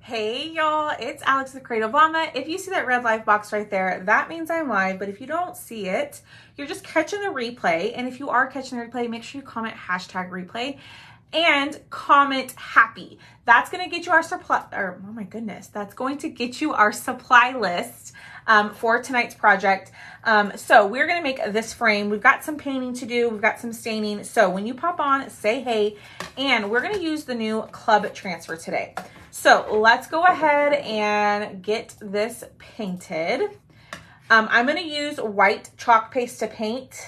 Hey y'all, it's Alex the Creative Llama. If you see that red live box right there, that means I'm live, but if you don't see it, you're just catching the replay. And if you are catching the replay, make sure you comment #replay and comment happy. That's going to get you our supply, or oh my goodness, that's going to get you our supply list for tonight's project. So we're going to make this frame. We've got some painting to do. We've got some staining. So when you pop on, say hey, and we're going to use the new club transfer today. So let's go ahead and get this painted. I'm going to use white chalk paste to paint,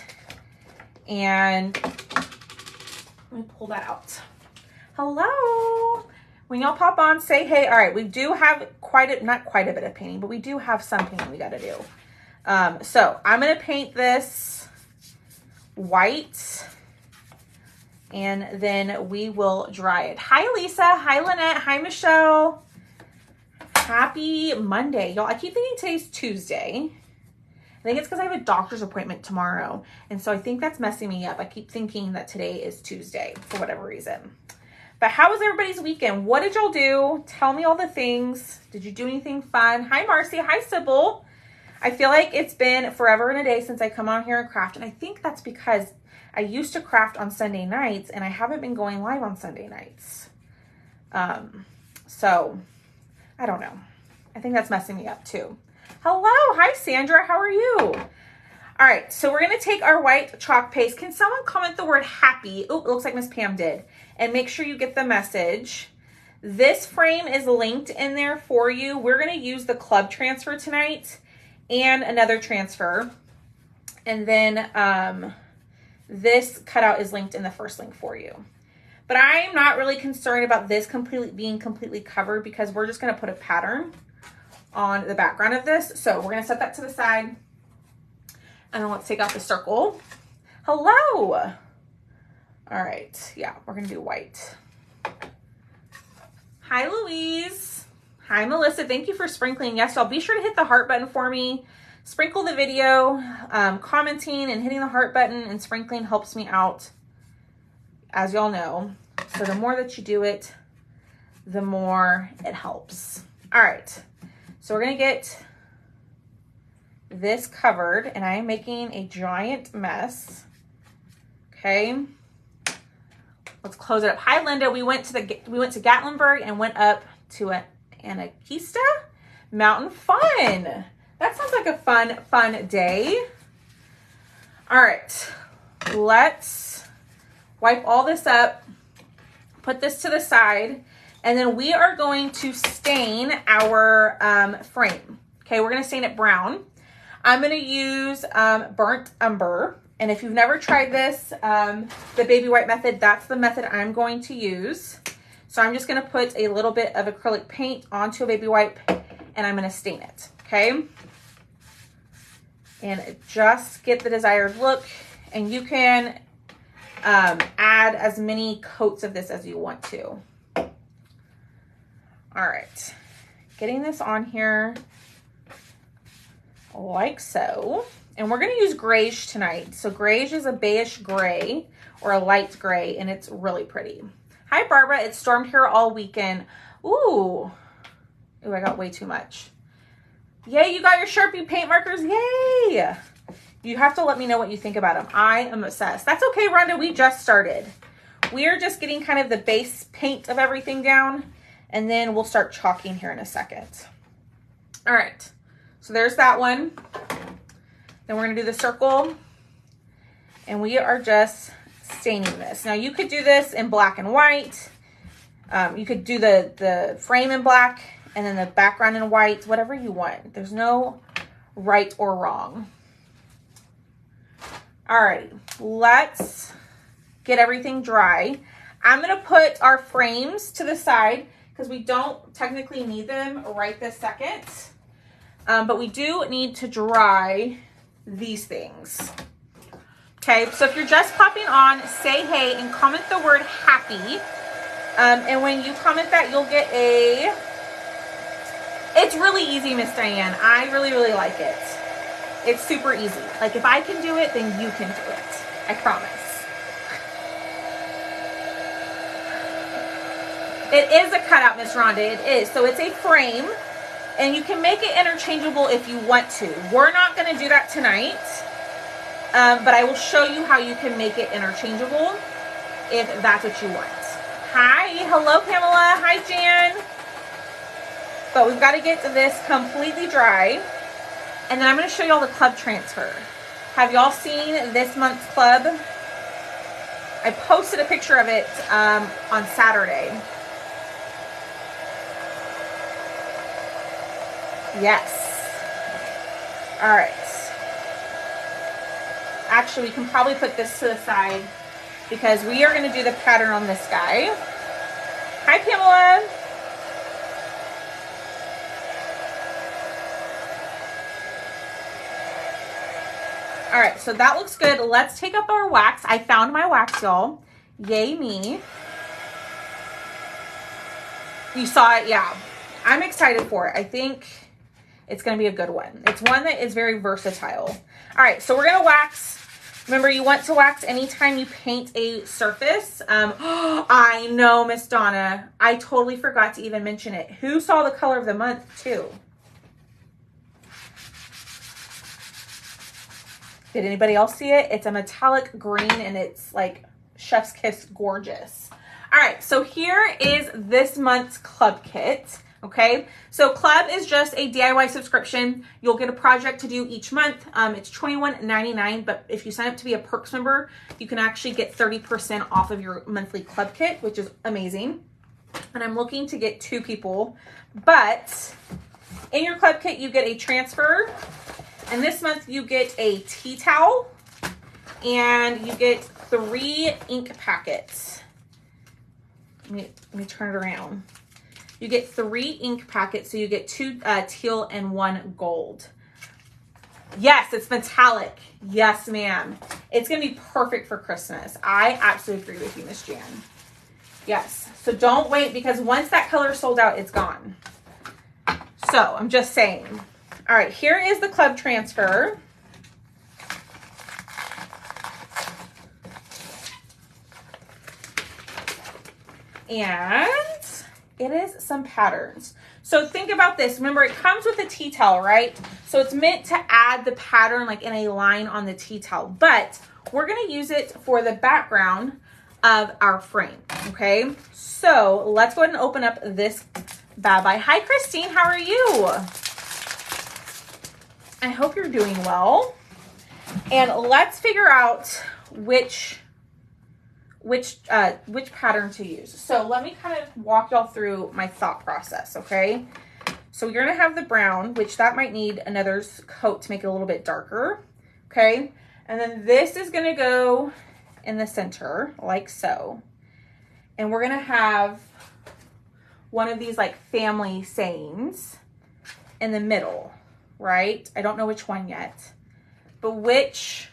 and let me pull that out. Hello. When y'all pop on, say hey. All right, we do have not quite a bit of painting, but we do have some painting we got to do. So I'm going to paint this white, and then we will dry it. Hi, Lisa. Hi, Lynette. Hi, Michelle. Happy Monday. Y'all, I keep thinking today's Tuesday. I think it's because I have a doctor's appointment tomorrow. And so I think that's messing me up. I keep thinking that today is Tuesday for whatever reason. But how was everybody's weekend? What did y'all do? Tell me all the things. Did you do anything fun? Hi, Marcy. Hi, Sybil. I feel like it's been forever and a day since I come on here and craft. And I think that's because I used to craft on Sunday nights and I haven't been going live on Sunday nights. So I don't know. I think that's messing me up too. Hello. Hi, Sandra. How are you? All right. So we're going to take our white chalk paste. Can someone comment the word happy? Oh, it looks like Miss Pam did. And make sure you get the message. This frame is linked in there for you. We're going to use the club transfer tonight and another transfer. And then this cutout is linked in the first link for you. But I'm not really concerned about this being completely covered because we're just going to put a pattern on the background of this. So we're going to set that to the side. And then let's take out the circle. Hello. All right. Yeah, we're going to do white. Hi, Louise. Hi, Melissa. Thank you for sprinkling. Yes, y'all be sure to hit the heart button for me. Sprinkle the video. Commenting and hitting the heart button and sprinkling helps me out, as y'all know. So the more that you do it, the more it helps. All right. So we're going to get this covered, and I am making a giant mess. Okay. Let's close it up. Hi, Linda. We went to Gatlinburg and went up to Anakista Mountain. Fun. That sounds like a fun day. All right. Let's wipe all this up. Put this to the side. And then we are going to stain our frame. Okay, we're going to stain it brown. I'm going to use burnt umber. And if you've never tried this, the baby white method, that's the method I'm going to use. So I'm just going to put a little bit of acrylic paint onto a baby wipe, and I'm going to stain it, okay? And just get the desired look. And you can add as many coats of this as you want to. All right, getting this on here like so. And we're going to use grayish tonight. So grayish is a beige gray or a light gray, and it's really pretty. Hi, Barbara. It stormed here all weekend. Ooh, I got way too much. Yay, you got your Sharpie paint markers. Yay. You have to let me know what you think about them. I am obsessed. That's okay, Rhonda. We just started. We're just getting kind of the base paint of everything down, and then we'll start chalking here in a second. All right. So there's that one. Then we're going to do the circle, and we are just staining this. Now you could do this in black and white. You could do the frame in black and then the background in white, whatever you want. There's no right or wrong. All right, let's get everything dry. I'm going to put our frames to the side because we don't technically need them right this second. But we do need to dry these things. Okay, so if you're just popping on, say hey and comment the word happy. And when you comment that, you'll get it's really easy, Miss Diane. I really, really like it. It's super easy. Like if I can do it, then you can do it. I promise. It is a cutout, Miss Rhonda. It is. So it's a frame, and you can make it interchangeable if you want to. We're not going to do that tonight, but I will show you how you can make it interchangeable if that's what you want. Hi. Hello, Pamela. Hi, Jan. But we've got to get this completely dry. And then I'm going to show you all the club transfer. Have y'all seen this month's club? I posted a picture of it on Saturday. Yes. All right. Actually, we can probably put this to the side because we are going to do the pattern on this guy. Hi, Pamela. All right, so that looks good. Let's take up our wax. I found my wax, y'all. Yay me. You saw it? Yeah. I'm excited for it. I think it's going to be a good one. It's one that is very versatile. All right, so we're going to wax. Remember, you want to wax anytime you paint a surface. I know, Miss Donna. I totally forgot to even mention it. Who saw the color of the month, too? Did anybody else see it? It's a metallic green and it's like chef's kiss gorgeous. All right, so here is this month's club kit, okay? So club is just a DIY subscription. You'll get a project to do each month. It's $21.99, but if you sign up to be a Perks member, you can actually get 30% off of your monthly club kit, which is amazing. And I'm looking to get 2 people, but in your club kit, you get a transfer. And this month you get a tea towel and you get 3 ink packets. Let me turn it around. You get 3 ink packets. So you get 2 teal and 1 gold. Yes, it's metallic. Yes, ma'am. It's going to be perfect for Christmas. I absolutely agree with you, Miss Jan. Yes. So don't wait because once that color is sold out, it's gone. So I'm just saying. All right, here is the club transfer. And it is some patterns. So think about this. Remember, it comes with a tea towel, right? So it's meant to add the pattern like in a line on the tea towel. But we're going to use it for the background of our frame, okay? So let's go ahead and open up this bad boy. Hi, Christine. How are you? I hope you're doing well. And let's figure out which pattern to use. So let me kind of walk y'all through my thought process, okay? So you're gonna have the brown, which that might need another coat to make it a little bit darker, okay? And then this is gonna go in the center, like so. And we're gonna have one of these like family sayings in the middle, right? I don't know which one yet, but which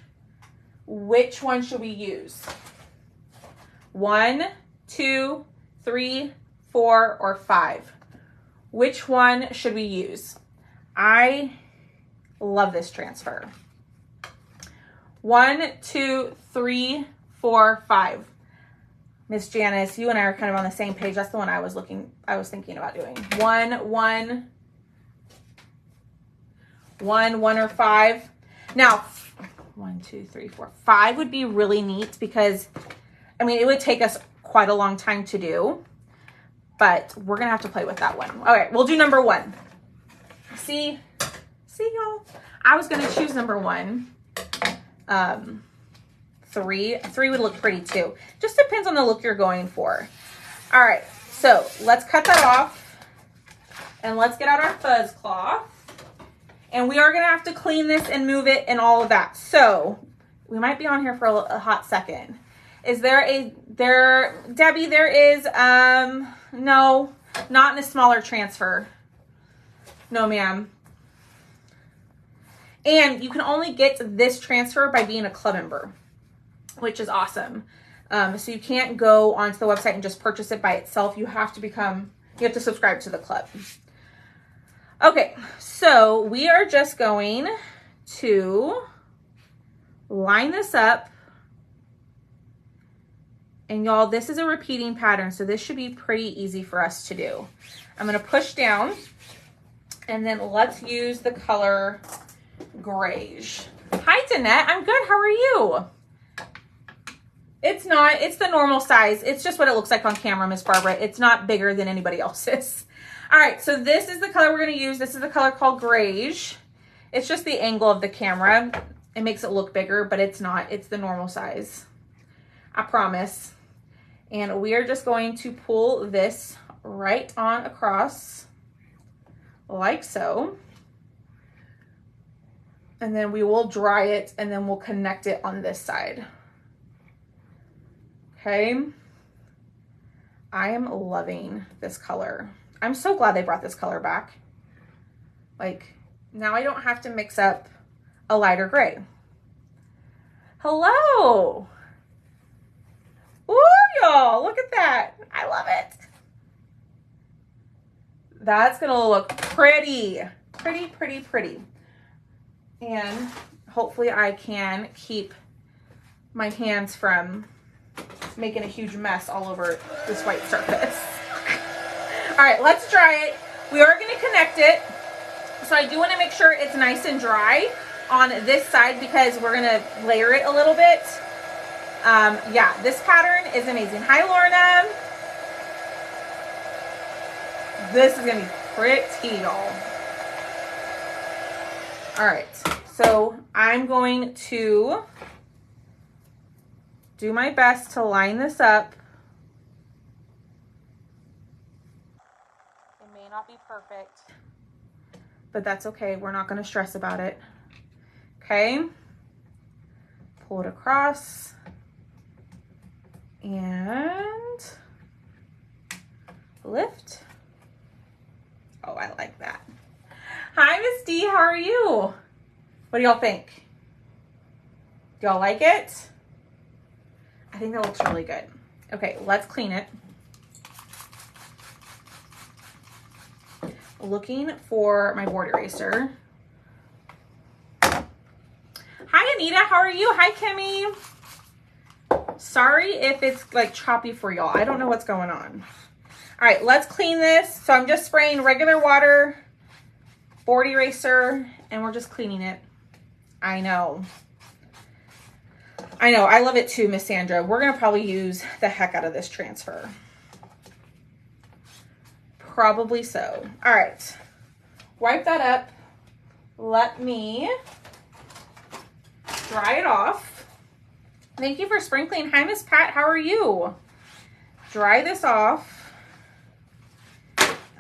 one should we use? 1, 2, 3, 4, or 5? Which one should we use? I love this transfer. 1, 2, 3, 4, 5. Miss Janice, you and I are kind of on the same page. That's the one I was thinking about doing. 1, 1, or 5. Now, 1, 2, 3, 4, 5 would be really neat because, I mean, it would take us quite a long time to do, but we're going to have to play with that one. All right, we'll do number 1. See y'all? I was going to choose number 1. 3 would look pretty too. Just depends on the look you're going for. All right, so let's cut that off and let's get out our fuzz cloth. And we are going to have to clean this and move it and all of that. So we might be on here for a hot second. Is Debbie, there is, no, not in a smaller transfer. No, ma'am. And you can only get this transfer by being a club member, which is awesome. So you can't go onto the website and just purchase it by itself. You have to subscribe to the club. Okay, so we are just going to line this up And y'all, this is a repeating pattern, so this should be pretty easy for us to do. I'm gonna push down, and then let's use the color Greige. Hi, Danette, I'm good, how are you? It's the normal size. It's just what it looks like on camera, Miss Barbara. It's not bigger than anybody else's. All right, so this is the color we're gonna use. This is the color called Greige. It's just the angle of the camera. It makes it look bigger, but it's not. It's the normal size, I promise. And we are just going to pull this right on across like so. And then we will dry it, and then we'll connect it on this side. Okay. I am loving this color. I'm so glad they brought this color back. Like, now I don't have to mix up a lighter gray. Hello. Ooh, y'all, look at that. I love it. That's gonna look pretty, pretty, pretty, pretty. And hopefully I can keep my hands from making a huge mess all over this white surface. All right, let's dry it. We are gonna connect it. So I do wanna make sure it's nice and dry on this side because we're gonna layer it a little bit. Yeah, this pattern is amazing. Hi, Lorna. This is gonna be pretty, y'all. All right, so I'm going to do my best to line this up. It may not be perfect, but that's okay. We're not going to stress about it. Okay. Pull it across and lift. Oh, I like that. Hi, Miss D, how are you? What do y'all think? Do y'all like it? I think that looks really good. Okay, let's clean it. Looking for my board eraser. Hi, Anita, how are you? Hi, Kimmy. Sorry if it's like choppy for y'all. I don't know what's going on. All right, let's clean this. So I'm just spraying regular water, board eraser, and we're just cleaning it. I know. I love it too, Miss Sandra. We're gonna probably use the heck out of this transfer. Probably so. All right, wipe that up. Let me dry it off. Thank you for sprinkling. Hi, Miss Pat, how are you? Dry this off.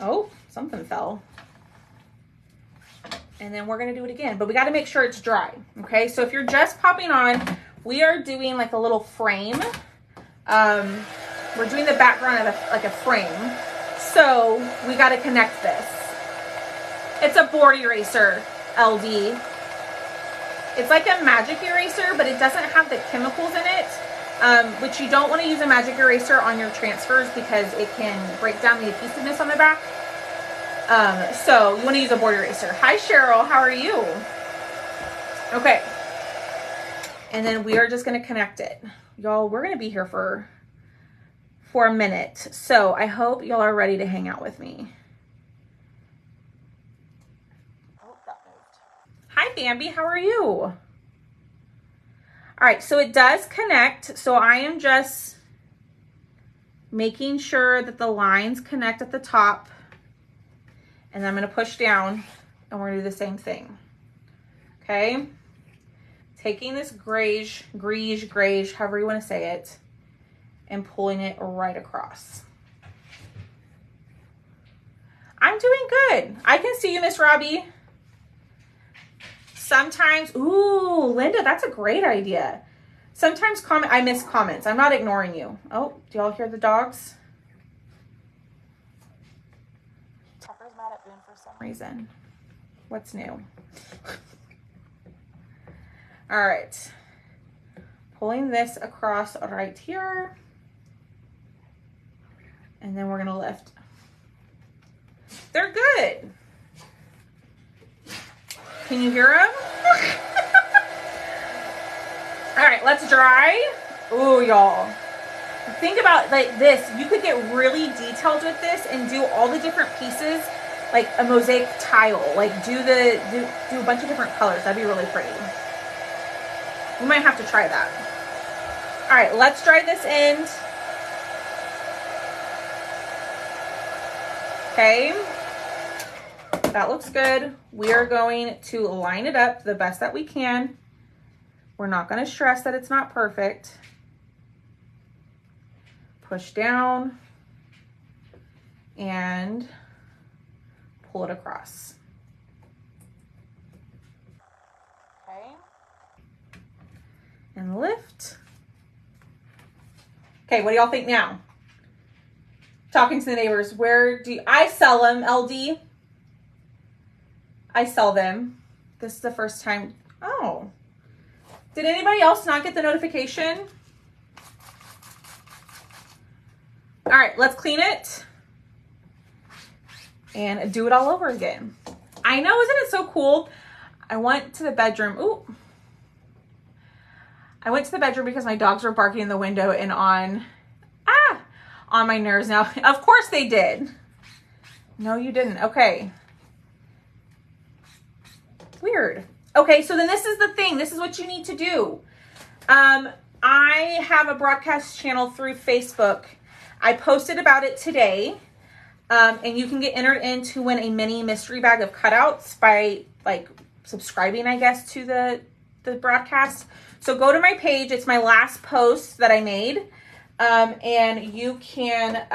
Oh, something fell. And then we're gonna do it again, but we gotta make sure it's dry, okay? So if you're just popping on, we are doing like a little frame. We're doing the background of like a frame. So we gotta connect this. It's a board eraser, LD. It's like a magic eraser, but it doesn't have the chemicals in it, which you don't wanna use a magic eraser on your transfers because it can break down the adhesiveness on the back. So you wanna use a board eraser. Hi, Cheryl, how are you? Okay. And then we are just gonna connect it. Y'all, we're gonna be here for a minute. So I hope y'all are ready to hang out with me. Oh, that moved. Hi, Bambi, how are you? All right, so it does connect. So I am just making sure that the lines connect at the top. And I'm gonna push down and we're gonna do the same thing. Okay? Taking this greige, however you wanna say it, and pulling it right across. I'm doing good. I can see you, Miss Robbie. Sometimes, ooh, Linda, that's a great idea. Sometimes I miss comments. I'm not ignoring you. Oh, do y'all hear the dogs? Tucker's mad at Boone for some reason. What's new? All right. Pulling this across right here. And then we're gonna lift. They're good. Can you hear them? All right, let's dry. Ooh, y'all. think about like this. You could get really detailed with this and do all the different pieces like a mosaic tile. Like do a bunch of different colors. That'd be really pretty. We might have to try that. All right, let's dry this end. Okay, that looks good. We are going to line it up the best that we can. We're not going to stress that it's not perfect. Push down and pull it across. Okay. And lift. Okay, what do y'all think now? Talking to the neighbors, I sell them, LD? I sell them. This is the first time. Oh. Did anybody else not get the notification? All right, let's clean it and do it all over again. I know, isn't it so cool? I went to the bedroom. Ooh. I went to the bedroom because my dogs were barking in the window and on my nerves now. Of course they did. No, you didn't. Okay. Weird. Okay, so then this is the thing. This is what you need to do. I have a broadcast channel through Facebook. I posted about it today. And you can get entered in to win a mini mystery bag of cutouts by like subscribing, I guess, to the broadcast. So go to my page. It's my last post that I made. And you can,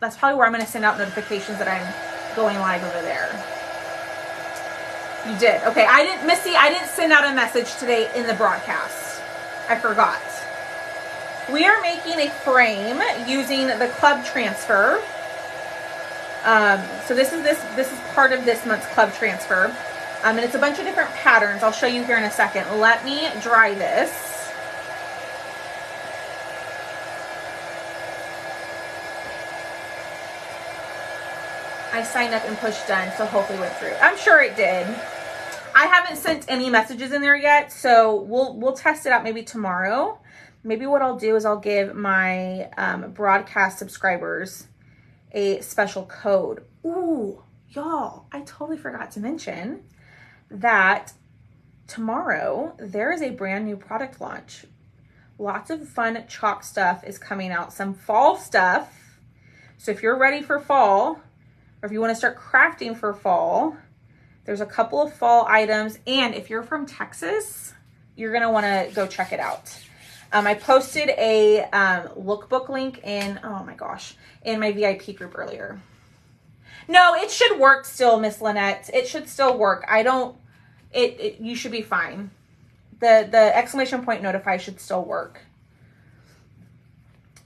that's probably where I'm going to send out notifications that I'm going live over there. You did. Okay. Missy, I didn't send out a message today in the broadcast. I forgot. We are making a frame using the club transfer. So this is part of this month's club transfer. And it's a bunch of different patterns. I'll show you here in a second. Let me dry this. I signed up and pushed done, so hopefully it went through. I'm sure it did. I haven't sent any messages in there yet, so we'll test it out maybe tomorrow. Maybe what I'll do is I'll give my broadcast subscribers a special code. Ooh, y'all, I totally forgot to mention that tomorrow there is a brand new product launch. Lots of fun chalk stuff is coming out, some fall stuff. So if you're ready for fall, or if you want to start crafting for fall, there's a couple of fall items. And if you're from Texas, you're going to want to go check it out. I posted a lookbook link in, oh my gosh, in my VIP group earlier. No, it should work still, Miss Lynette. It should still work. You should be fine. The exclamation point notify should still work.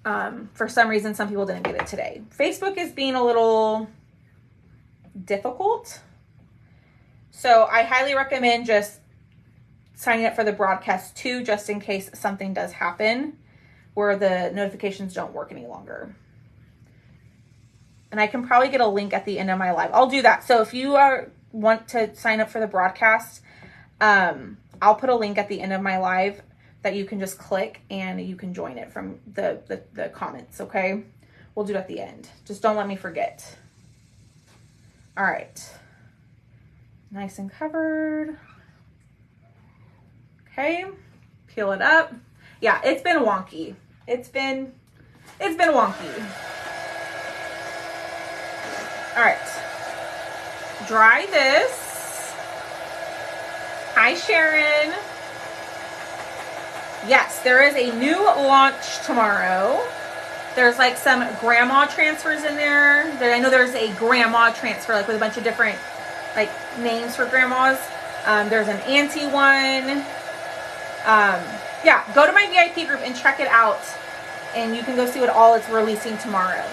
For some reason, some people didn't get it today. Facebook is being a little difficult. So I highly recommend just signing up for the broadcast too, just in case something does happen where the notifications don't work any longer. And I can probably get a link at the end of my live. I'll do that. So if you want to sign up for the broadcast, I'll put a link at the end of my live that you can just click and you can join it from the comments, okay? We'll do it at the end. Just don't let me forget. All right. Nice and covered. Okay, peel it up. Yeah, it's been wonky. It's been wonky. All right, dry this. Hi, Sharon. Yes, there is a new launch tomorrow. There's like some grandma transfers in there. I know there's a grandma transfer, like with a bunch of different like names for grandmas. There's an auntie one. Yeah, go to my VIP group and check it out, and you can go see what all it's releasing tomorrow.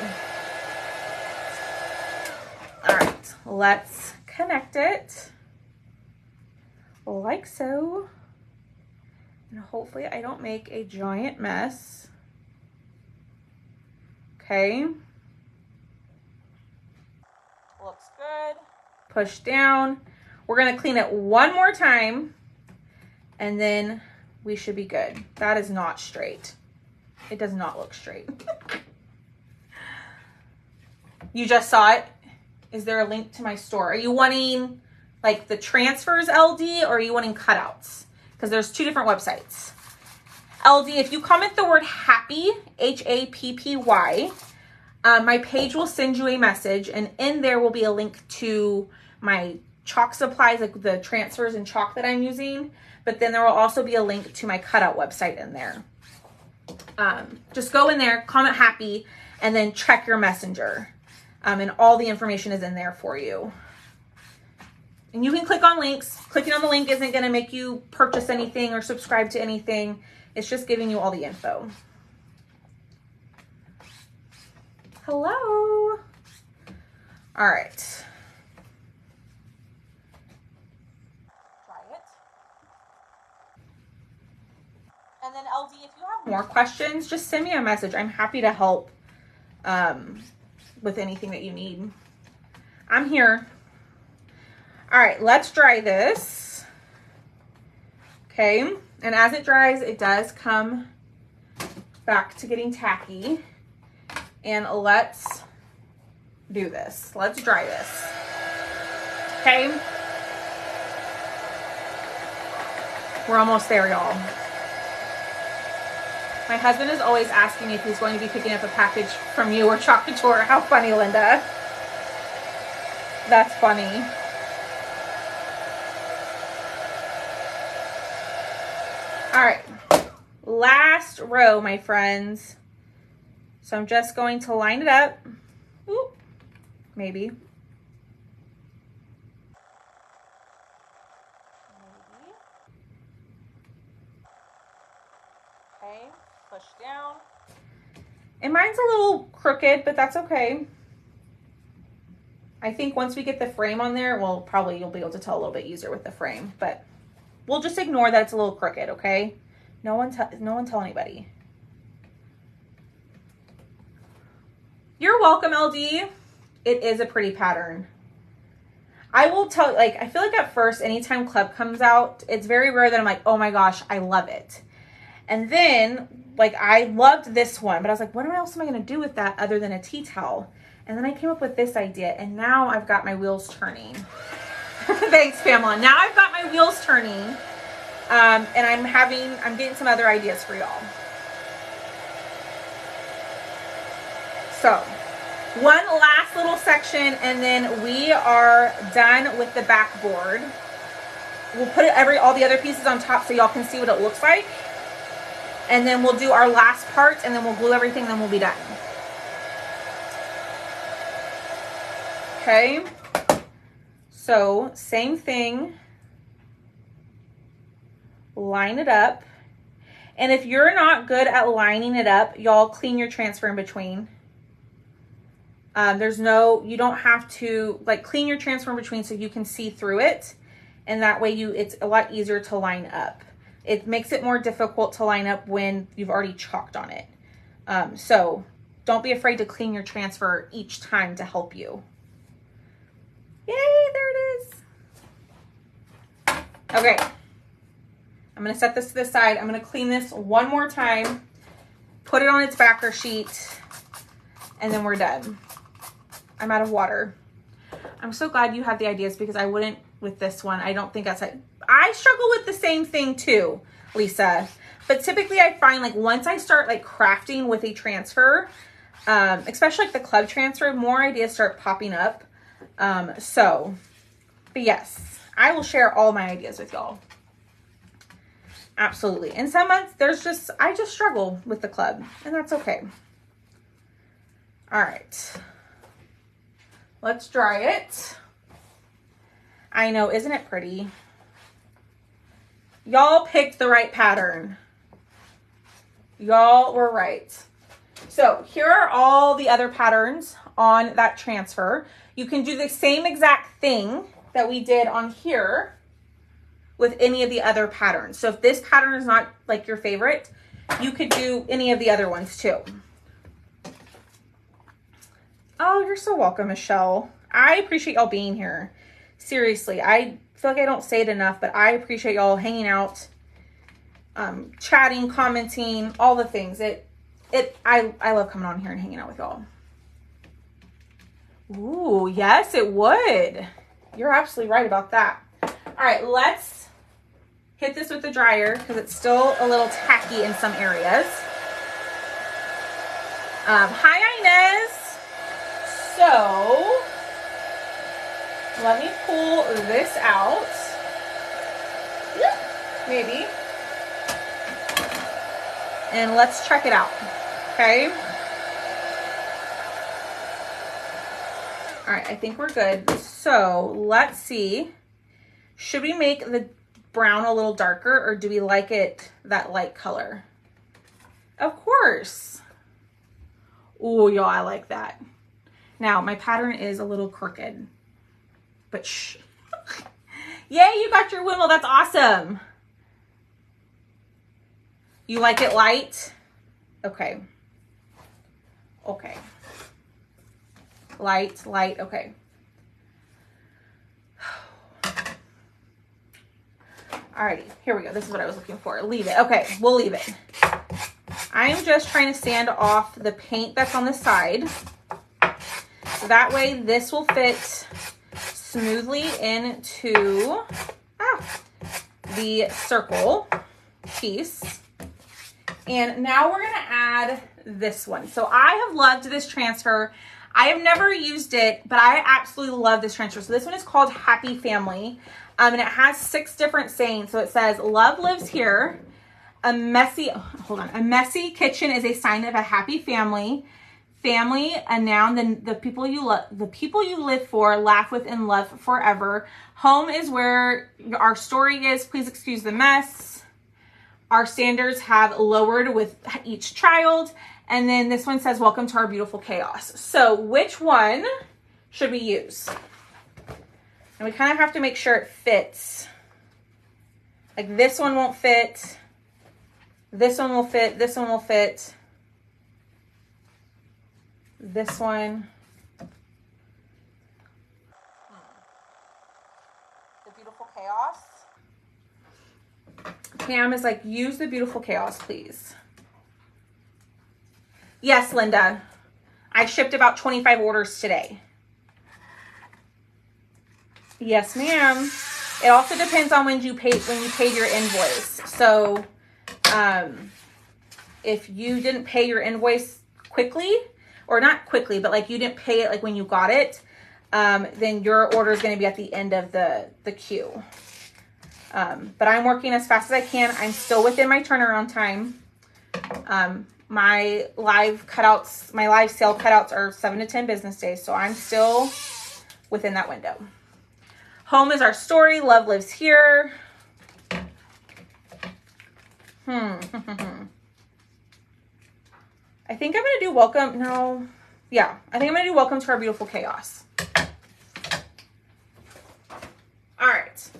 All right, let's connect it like so, and hopefully I don't make a giant mess. Okay, looks good. Push down. We're gonna clean it one more time, and then we should be good. That is not straight. It does not look straight. You just saw it? Is there a link to my store? Are you wanting like the transfers LD, or are you wanting cutouts? Because there's two different websites. LD, if you comment the word happy, HAPPY, my page will send you a message, and in there will be a link to my chalk supplies, like the transfers and chalk that I'm using. But then there will also be a link to my cutout website in there. Just go in there, comment happy, and then check your messenger. And all the information is in there for you. And you can click on links. Clicking on the link isn't going to make you purchase anything or subscribe to anything. It's just giving you all the info. Hello. All right. Try it. And then LD, if you have more questions, just send me a message. I'm happy to help with anything that you need. I'm here. All right, let's dry this. Okay, and as it dries, it does come back to getting tacky. And let's do this. Let's dry this. Okay. We're almost there, y'all. My husband is always asking me if he's going to be picking up a package from you or Chalk Couture. How funny, Linda. That's funny. All right, last row, my friends. So I'm just going to line it up. Ooh, maybe. Okay, push down. And mine's a little crooked, but that's okay. I think once we get the frame on there, well, probably you'll be able to tell a little bit easier with the frame, but we'll just ignore that it's a little crooked, okay? No one tell anybody. You're welcome, LD. It is a pretty pattern. I will tell, like, I feel like at first, anytime club comes out, it's very rare that I'm like, oh my gosh, I love it. And then, like, I loved this one, but I was like, what else am I going to do with that other than a tea towel? And then I came up with this idea, and now I've got my wheels turning. Thanks, Pamela. Now I've got my wheels turning, and I'm getting some other ideas for y'all. So, one last little section, and then we are done with the backboard. We'll put all the other pieces on top so y'all can see what it looks like. And then we'll do our last part, and then we'll glue everything, and then we'll be done. Okay. So, same thing. Line it up. And if you're not good at lining it up, y'all clean your transfer in between. You don't have to, like, clean your transfer in between so you can see through it. And that way it's a lot easier to line up. It makes it more difficult to line up when you've already chalked on it. So don't be afraid to clean your transfer each time to help you. Yay, there it is. Okay. I'm going to set this to the side. I'm going to clean this one more time, put it on its backer sheet, and then we're done. I'm out of water. I'm so glad you have the ideas because I wouldn't with this one. I don't think I struggle with the same thing too, Lisa. But typically I find, like, once I start, like, crafting with a transfer, especially like the club transfer, more ideas start popping up. But yes, I will share all my ideas with y'all. Absolutely. And some months I just struggle with the club, and that's okay. All right. Let's dry it. I know, isn't it pretty? Y'all picked the right pattern. Y'all were right. So here are all the other patterns on that transfer. You can do the same exact thing that we did on here with any of the other patterns. So if this pattern is not, like, your favorite, you could do any of the other ones too. Oh, you're so welcome, Michelle. I appreciate y'all being here. Seriously, I feel like I don't say it enough, but I appreciate y'all hanging out, chatting, commenting, all the things. It I love coming on here and hanging out with y'all. Ooh, yes, it would. You're absolutely right about that. All right, let's hit this with the dryer because it's still a little tacky in some areas. Hi, Inez. So let me pull this out. Maybe. And let's check it out. Okay. All right, I think we're good. So let's see. Should we make the brown a little darker, or do we like it that light color? Of course. Oh, y'all, I like that. Now, my pattern is a little crooked, but shh. Yay, you got your wimble. That's awesome. You like it light? Okay. Okay. Light, light, okay. Alrighty, here we go. This is what I was looking for. Leave it. Okay, we'll leave it. I'm just trying to sand off the paint that's on the side. That way this will fit smoothly into the circle piece. And now we're gonna add this one. So I have loved this transfer. I have never used it, but I absolutely love this transfer. So this one is called Happy Family. And it has 6 different sayings. So it says, love lives here. A messy kitchen is a sign of a happy family. Family, a noun, the people you love, the people you live for, laugh with, and love forever. Home is where our story is. Please excuse the mess. Our standards have lowered with each child. And then this one says, welcome to our beautiful chaos. So which one should we use? And we kind of have to make sure it fits. Like this one won't fit. This one will fit. This one will fit. This one. The beautiful chaos. Pam is like, use the beautiful chaos, please. Yes, Linda. I shipped about 25 orders today. Yes, ma'am. It also depends on when you paid your invoice. So, if you didn't pay your invoice quickly, or not quickly, but like you didn't pay it like when you got it, then your order is going to be at the end of the queue. But I'm working as fast as I can. I'm still within my turnaround time. My live sale cutouts are 7 to 10 business days. So I'm still within that window. Home is our story. Love lives here. I think I'm going to do welcome. No. Yeah. I think I'm going to do welcome to our beautiful chaos. All right.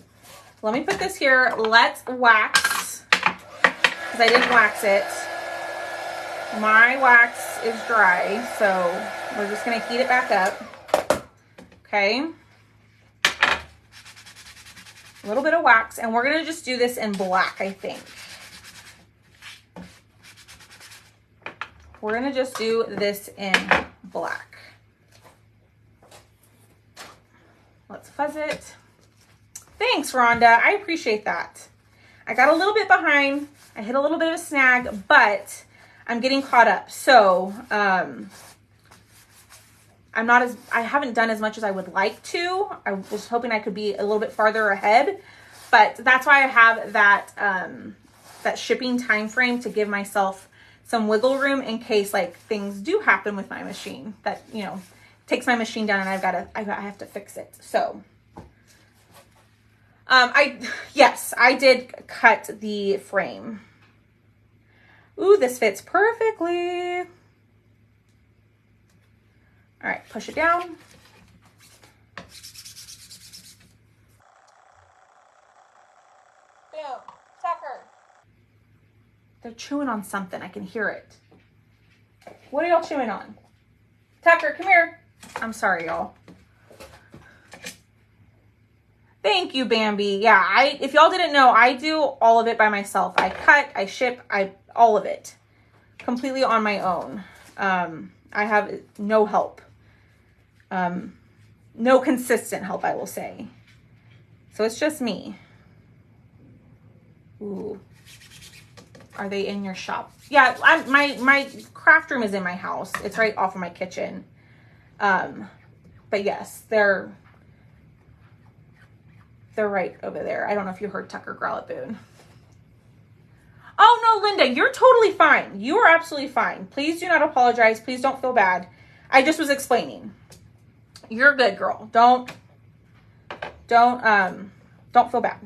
Let me put this here. Let's wax. Because I didn't wax it. My wax is dry. So we're just going to heat it back up. Okay. A little bit of wax. And we're going to just do this in black, I think. We're going to just do this in black. Let's fuzz it. Thanks, Rhonda. I appreciate that. I got a little bit behind. I hit a little bit of a snag, but I'm getting caught up. So, I haven't done as much as I would like to. I was hoping I could be a little bit farther ahead, but that's why I have that, that shipping time frame to give myself some wiggle room in case like things do happen with my machine that, you know, takes my machine down and I have to fix it. So, yes, I did cut the frame. Ooh, this fits perfectly. All right, push it down. Boom, Tucker. They're chewing on something. I can hear it. What are y'all chewing on? Tucker, come here. I'm sorry, y'all. Thank you, Bambi. Yeah, if y'all didn't know, I do all of it by myself. I cut, I ship, all of it. completely on my own. I have no help. No consistent help, I will say. So it's just me. Ooh. Are they in your shop? Yeah, my craft room is in my house. It's right off of my kitchen. But yes, they're right over there. I don't know if you heard Tucker growl at Boone. Oh no, Linda, you're totally fine. You are absolutely fine. Please do not apologize. Please don't feel bad. I just was explaining. You're good, girl. Don't feel bad.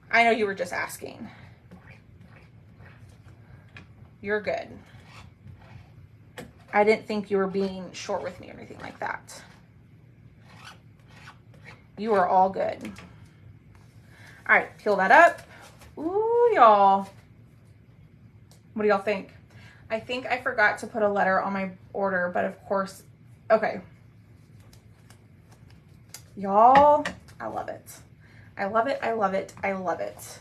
I know you were just asking. You're good. I didn't think you were being short with me or anything like that. You are all good. All right, peel that up. Ooh, y'all. What do y'all think? I think I forgot to put a letter on my order, but of course, okay. Y'all, I love it. I love it, I love it, I love it.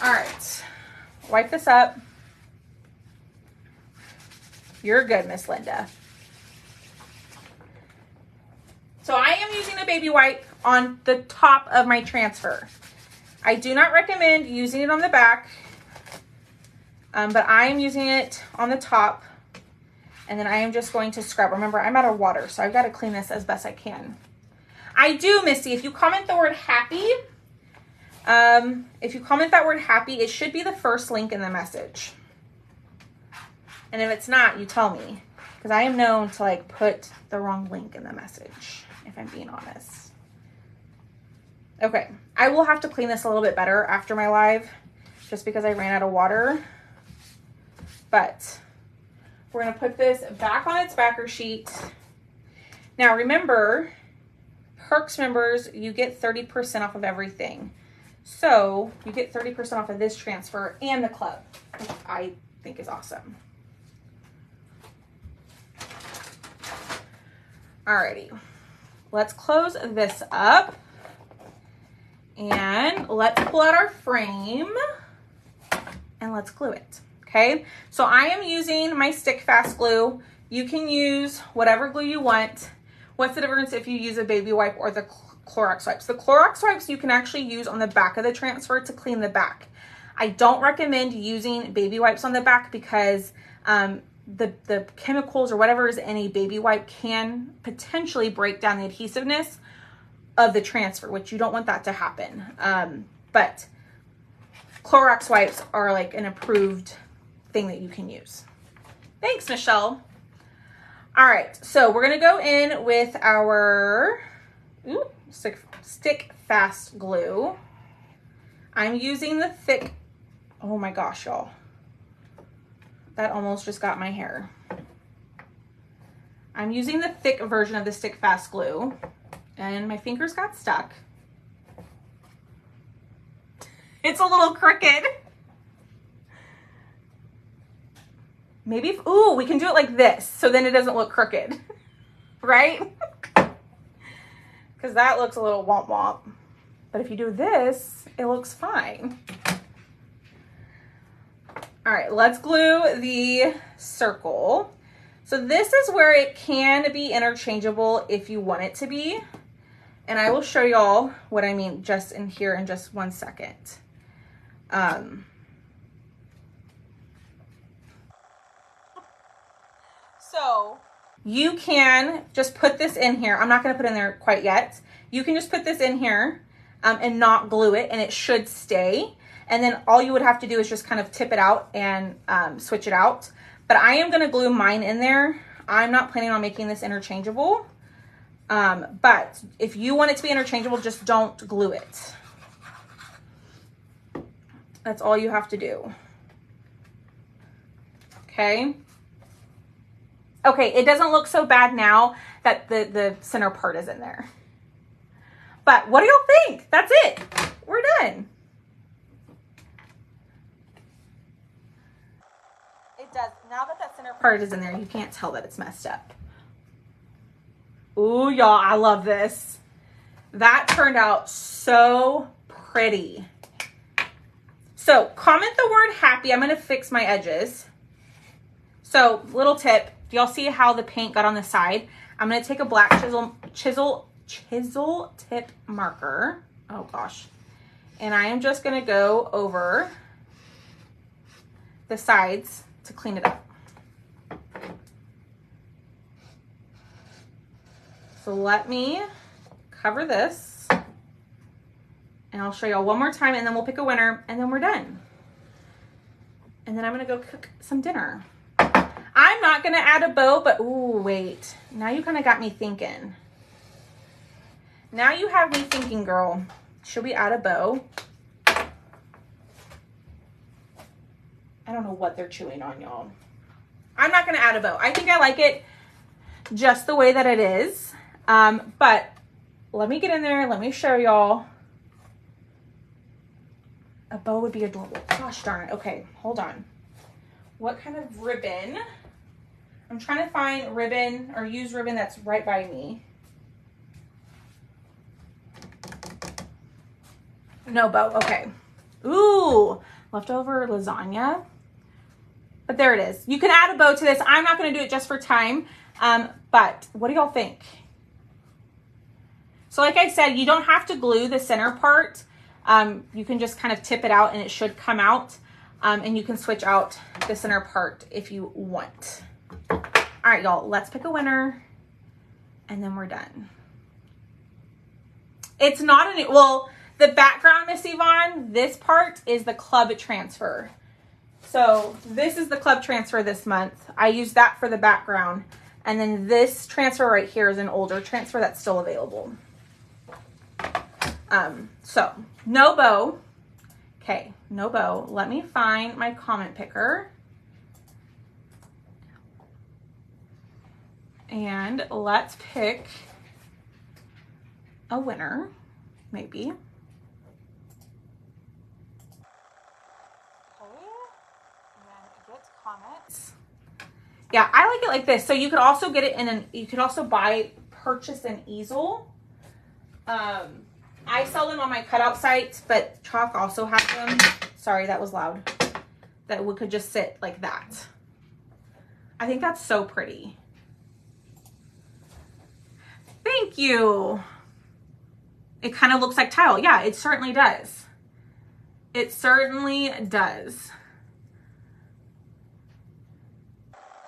All right, wipe this up. You're good, Miss Linda. So I am using a baby wipe on the top of my transfer. I do not recommend using it on the back, but I am using it on the top, and then I am just going to scrub. Remember, I'm out of water, so I've got to clean this as best I can. I do, Missy, if you comment the word happy, if you comment that word happy, it should be the first link in the message. And if it's not, you tell me, because I am known to like put the wrong link in the message, if I'm being honest. Okay, I will have to clean this a little bit better after my live, just because I ran out of water. But we're gonna put this back on its backer sheet. Now remember, Perks members, you get 30% off of everything. So you get 30% off of this transfer and the club, which I think is awesome. Alrighty, let's close this up and let's pull out our frame and let's glue it, okay? So I am using my Stick Fast glue. You can use whatever glue you want. What's the difference if you use a baby wipe or the Clorox wipes? The Clorox wipes you can actually use on the back of the transfer to clean the back. I don't recommend using baby wipes on the back because the chemicals or whatever is in a baby wipe can potentially break down the adhesiveness of the transfer, which you don't want that to happen. But Clorox wipes are like an approved thing that you can use. Thanks, Michelle. All right, so we're gonna go in with our Stick Fast glue. I'm using the thick, oh my gosh, y'all. That almost just got my hair. I'm using the thick version of the Stick Fast glue and my fingers got stuck. It's a little crooked. Maybe, ooh, we can do it like this so then it doesn't look crooked, right? Because that looks a little womp womp. But if you do this, it looks fine. All right, let's glue the circle. So this is where it can be interchangeable if you want it to be. And I will show y'all what I mean just in here in just 1 second. So you can just put this in here. I'm not gonna put it in there quite yet. You can just put this in here and not glue it and it should stay. And then all you would have to do is just kind of tip it out and switch it out. But I am gonna glue mine in there. I'm not planning on making this interchangeable. But if you want it to be interchangeable, just don't glue it. That's all you have to do. Okay. Okay, it doesn't look so bad now that the center part is in there. But what do y'all think? That's it. We're done. It does. Now that center part is in there, you can't tell that it's messed up. Ooh, y'all, I love this. That turned out so pretty. So comment the word happy. I'm gonna fix my edges. So little tip, do y'all see how the paint got on the side? I'm gonna take a black chisel tip marker. Oh gosh. And I am just gonna go over the sides to clean it up. So let me cover this and I'll show y'all one more time and then we'll pick a winner and then we're done. And then I'm gonna go cook some dinner. I'm not gonna add a bow, but ooh, wait. Now you kind of got me thinking. Now you have me thinking, girl. Should we add a bow? I don't know what they're chewing on, y'all. I'm not gonna add a bow. I think I like it just the way that it is. But let me get in there. Let me show y'all. A bow would be adorable. Gosh darn it. Okay, hold on. What kind of ribbon? I'm trying to find ribbon or use ribbon that's right by me. No bow. Okay. Ooh, leftover lasagna. But there it is. You can add a bow to this. I'm not going to do it just for time. But what do y'all think? So like I said, you don't have to glue the center part. You can just kind of tip it out and it should come out. And you can switch out the center part if you want. All right, y'all, let's pick a winner and then we're done. It's not well, the background, Miss Yvonne, this part is the club transfer. So this is the club transfer this month. I use that for the background. And then this transfer right here is an older transfer that's still available. So no bow. Okay, no bow. Let me find my comment picker. And let's pick a winner, maybe. Okay, and then get comments. Yeah, I like it like this. So you could also get it in you could also purchase an easel. I sell them on my cutout sites, but Chalk also has them. Sorry, that was loud. That could just sit like that. I think that's so pretty. Thank you. It kind of looks like tile. Yeah, it certainly does. It certainly does.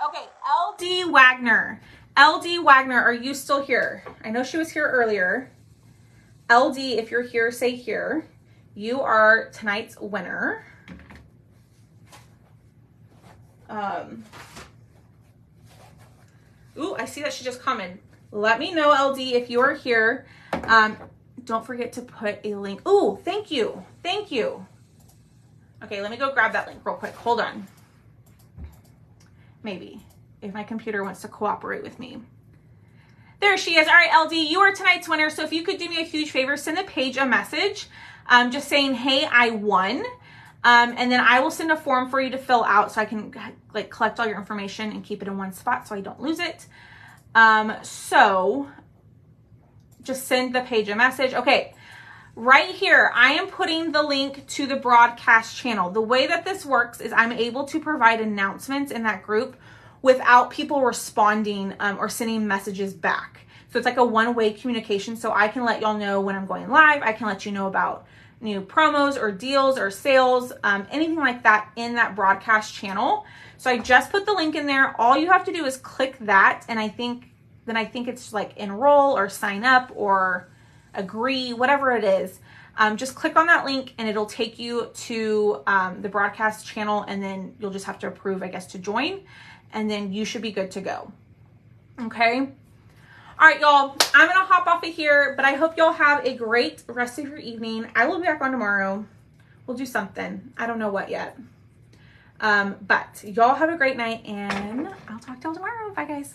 Okay, LD Wagner. LD Wagner, are you still here? I know she was here earlier. LD, if you're here, say here. You are tonight's winner. Ooh, I see that she just commented. Let me know, LD, if you are here. Don't forget to put a link. Ooh, thank you. Thank you. Okay, let me go grab that link real quick. Hold on. Maybe, if my computer wants to cooperate with me. There she is. All right, LD, you are tonight's winner. So if you could do me a huge favor, send the page a message just saying, hey, I won. And then I will send a form for you to fill out so I can like collect all your information and keep it in one spot so I don't lose it. So just send the page a message. Okay, right here, I am putting the link to the broadcast channel. The way that this works is I'm able to provide announcements in that group without people responding or sending messages back. So it's like a one-way communication. So I can let y'all know when I'm going live. I can let you know about new promos or deals or sales, anything like that in that broadcast channel. So I just put the link in there. All you have to do is click that. And I think it's like enroll or sign up or agree, whatever it is. Just click on that link and it'll take you to the broadcast channel. And then you'll just have to approve, I guess, to join. And then you should be good to go. Okay. All right, y'all, I'm going to hop off of here, but I hope y'all have a great rest of your evening. I will be back on tomorrow. We'll do something. I don't know what yet. But y'all have a great night and I'll talk to y'all tomorrow. Bye, guys.